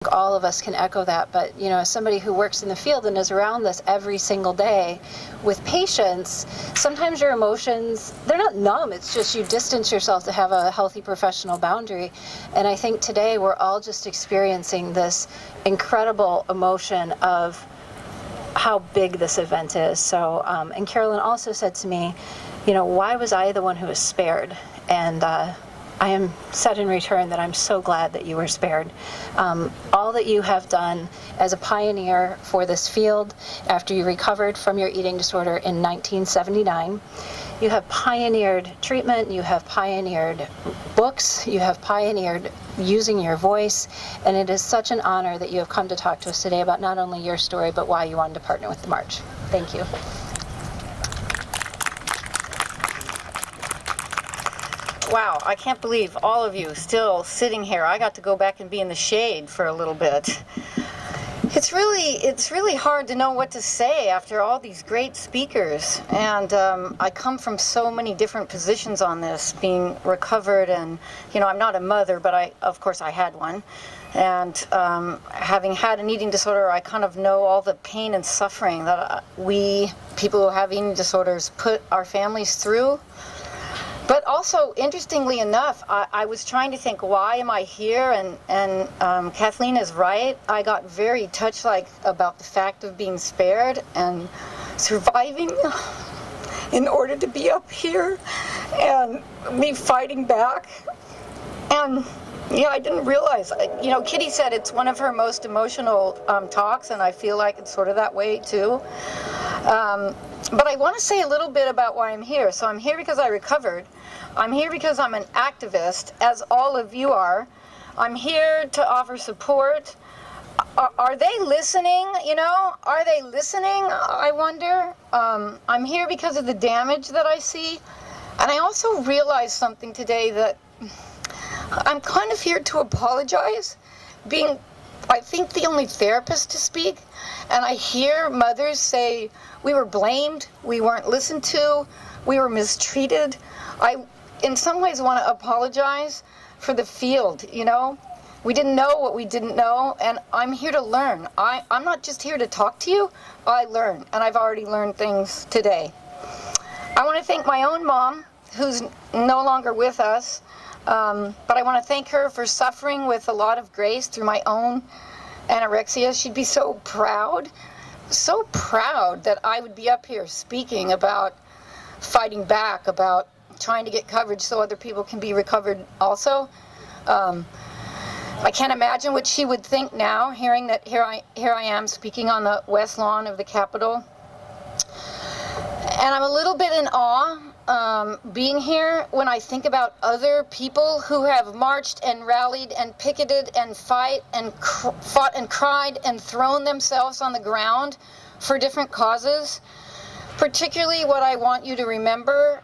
all of us can echo that, but as somebody who works in the field and is around this every single day with patients, sometimes your emotions, they're not numb, it's just you distance yourself to have a healthy professional boundary. And I think today we're all just experiencing this incredible emotion of how big this event is. So, and Carolyn also said to me, why was I the one who was spared? And I am said in return that I'm so glad that you were spared. All that you have done as a pioneer for this field after you recovered from your eating disorder in 1979, you have pioneered treatment, you have pioneered books, you have pioneered using your voice, and it is such an honor that you have come to talk to us today about not only your story, but why you wanted to partner with the March. Thank you. Wow, I can't believe all of you still sitting here. I got to go back and be in the shade for a little bit. It's really hard to know what to say after all these great speakers. And I come from so many different positions on this, being recovered, and I'm not a mother, but of course I had one. And having had an eating disorder, I kind of know all the pain and suffering that we, people who have eating disorders, put our families through. But also, interestingly enough, I was trying to think, why am I here? And Kathleen is right. I got very touched about the fact of being spared and surviving in order to be up here and me fighting back. And I didn't realize, Kitty said it's one of her most emotional talks, and I feel like it's sort of that way too. But I want to say a little bit about why I'm here. So I'm here because I recovered. I'm here because I'm an activist, as all of you are. I'm here to offer support. Are they listening? Are they listening? I wonder. I'm here because of the damage that I see. And I also realized something today, that I'm kind of here to apologize, being, I think, the only therapist to speak. And I hear mothers say, we were blamed, we weren't listened to, we were mistreated. I, in some ways, want to apologize for the field, We didn't know what we didn't know, and I'm here to learn. I'm not just here to talk to you, I learn, and I've already learned things today. I want to thank my own mom, who's no longer with us, but I want to thank her for suffering with a lot of grace through my own anorexia. She'd be so proud that I would be up here speaking about fighting back, about trying to get coverage so other people can be recovered also. I can't imagine what she would think now, hearing that here I am speaking on the West Lawn of the Capitol. And I'm a little bit in awe being here when I think about other people who have marched and rallied and picketed and fought and cried and thrown themselves on the ground for different causes. Particularly what I want you to remember,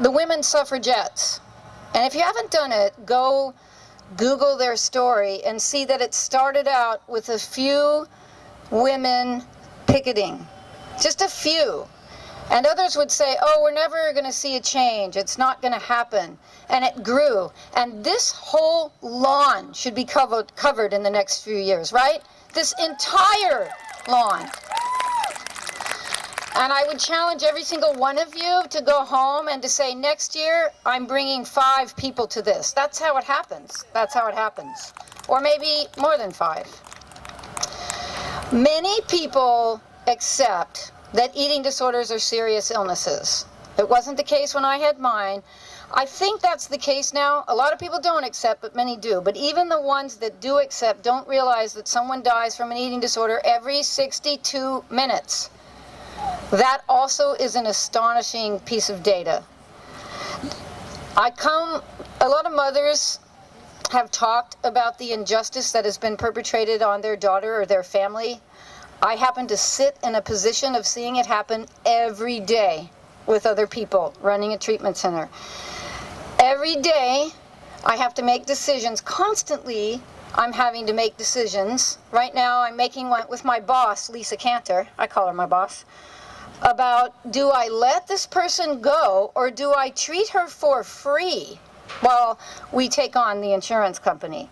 the women suffragettes. And if you haven't done it, go Google their story and see that it started out with a few women picketing, just a few. And others would say, oh, we're never going to see a change. It's not going to happen. And it grew. And this whole lawn should be covered in the next few years, right? This entire lawn. And I would challenge every single one of you to go home and to say, next year, I'm bringing 5 people to this. That's how it happens. That's how it happens. Or maybe more than 5. Many people accept that eating disorders are serious illnesses. It wasn't the case when I had mine. I think that's the case now. A lot of people don't accept, but many do. But even the ones that do accept don't realize that someone dies from an eating disorder every 62 minutes. That also is an astonishing piece of data. A lot of mothers have talked about the injustice that has been perpetrated on their daughter or their family. I happen to sit in a position of seeing it happen every day with other people running a treatment center. Every day, I have to make decisions. Constantly, I'm having to make decisions. Right now, I'm making one with my boss, Lisa Cantor. I call her my boss. About, do I let this person go, or do I treat her for free while we take on the insurance company?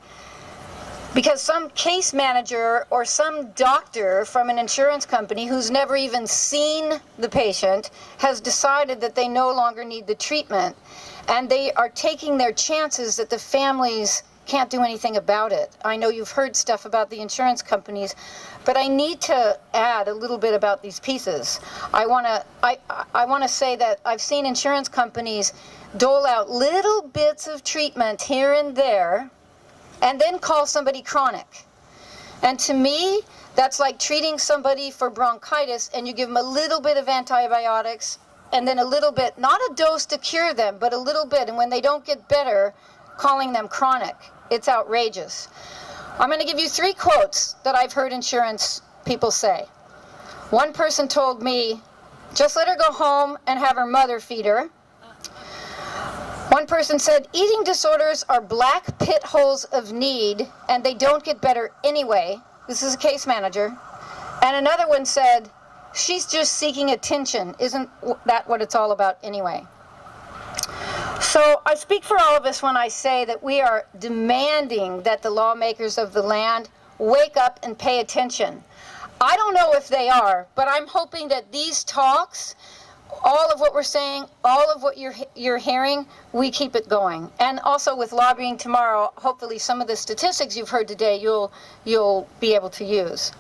Because some case manager or some doctor from an insurance company who's never even seen the patient has decided that they no longer need the treatment, and they are taking their chances that the families can't do anything about it. I know you've heard stuff about the insurance companies, but I need to add a little bit about these pieces. I want to say that I've seen insurance companies dole out little bits of treatment here and there and then call somebody chronic. And to me, that's like treating somebody for bronchitis and you give them a little bit of antibiotics and then a little bit, not a dose to cure them, but a little bit, and when they don't get better, calling them chronic. It's outrageous. I'm going to give you 3 quotes that I've heard insurance people say. One person told me, just let her go home and have her mother feed her. One person said, eating disorders are black pit holes of need and they don't get better anyway. This is a case manager. And another one said, she's just seeking attention. Isn't that what it's all about anyway? So I speak for all of us when I say that we are demanding that the lawmakers of the land wake up and pay attention. I don't know if they are, but I'm hoping that these talks, all of what we're saying, all of what you're hearing, we keep it going. And also with lobbying tomorrow, hopefully some of the statistics you've heard today you'll be able to use.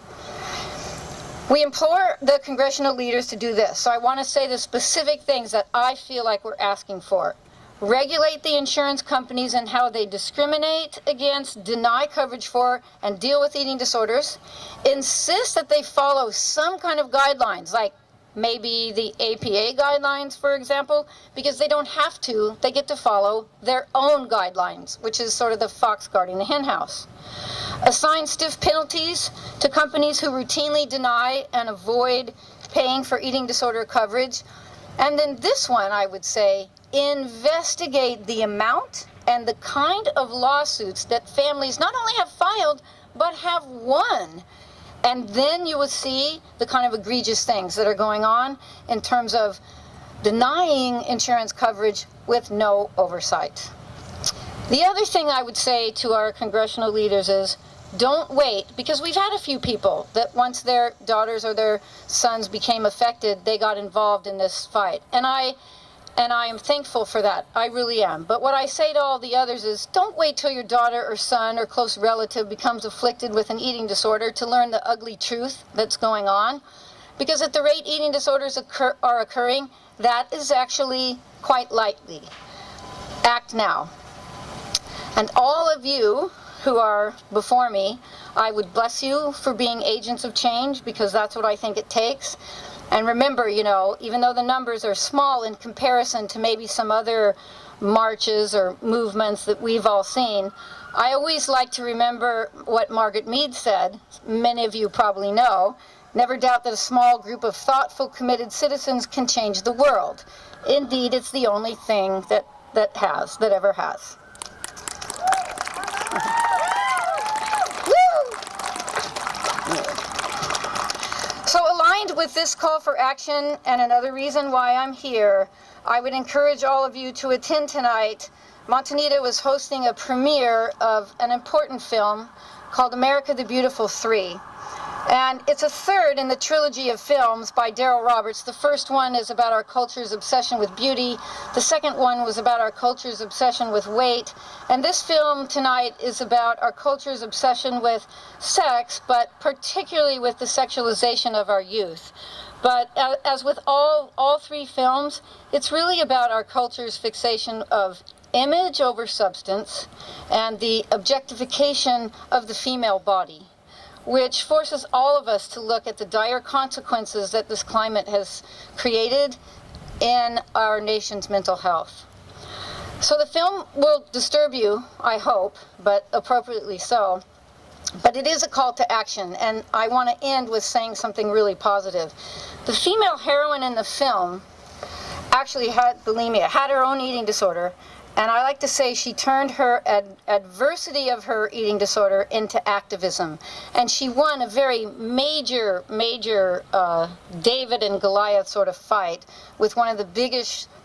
We implore the congressional leaders to do this. So I want to say the specific things that I feel like we're asking for. Regulate the insurance companies and how they discriminate against, deny coverage for, and deal with eating disorders. Insist that they follow some kind of guidelines, like maybe the APA guidelines, for example, because they don't have to. They get to follow their own guidelines, which is sort of the fox guarding the hen house. Assign stiff penalties to companies who routinely deny and avoid paying for eating disorder coverage. And then this one, I would say, investigate the amount and the kind of lawsuits that families not only have filed, but have won. And then you will see the kind of egregious things that are going on in terms of denying insurance coverage with no oversight. The other thing I would say to our congressional leaders is, don't wait, because we've had a few people that once their daughters or their sons became affected, they got involved in this fight. And I am thankful for that. I really am. But what I say to all the others is, don't wait till your daughter or son or close relative becomes afflicted with an eating disorder to learn the ugly truth that's going on. Because at the rate eating disorders are occurring, that is actually quite likely. Act now. And all of you who are before me, I would bless you for being agents of change, because that's what I think it takes. And remember, you know, even though the numbers are small in comparison to maybe some other marches or movements that we've all seen, I always like to remember what Margaret Mead said. Many of you probably know. Never doubt that a small group of thoughtful, committed citizens can change the world. Indeed, it's the only thing that ever has. So aligned with this call for action, and another reason why I'm here, I would encourage all of you to attend tonight. Montanita was hosting a premiere of an important film called America the Beautiful 3. And it's a third in the trilogy of films by Daryl Roberts. The first one is about our culture's obsession with beauty. The second one was about our culture's obsession with weight. And this film tonight is about our culture's obsession with sex, but particularly with the sexualization of our youth. But as with all 3 films, it's really about our culture's fixation of image over substance and the objectification of the female body, which forces all of us to look at the dire consequences that this climate has created in our nation's mental health. So the film will disturb you, I hope, but appropriately so. But it is a call to action, and I want to end with saying something really positive. The female heroine in the film actually had bulimia, had her own eating disorder, and I like to say she turned her adversity of her eating disorder into activism. And she won a very major David and Goliath sort of fight with one of the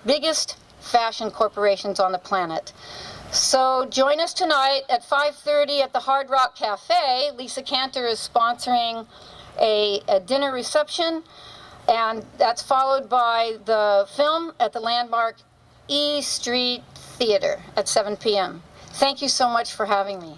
biggest fashion corporations on the planet. So join us tonight at 5:30 at the Hard Rock Cafe. Lisa Cantor is sponsoring a dinner reception, and that's followed by the film at the landmark E Street Theater at 7 p.m. Thank you so much for having me.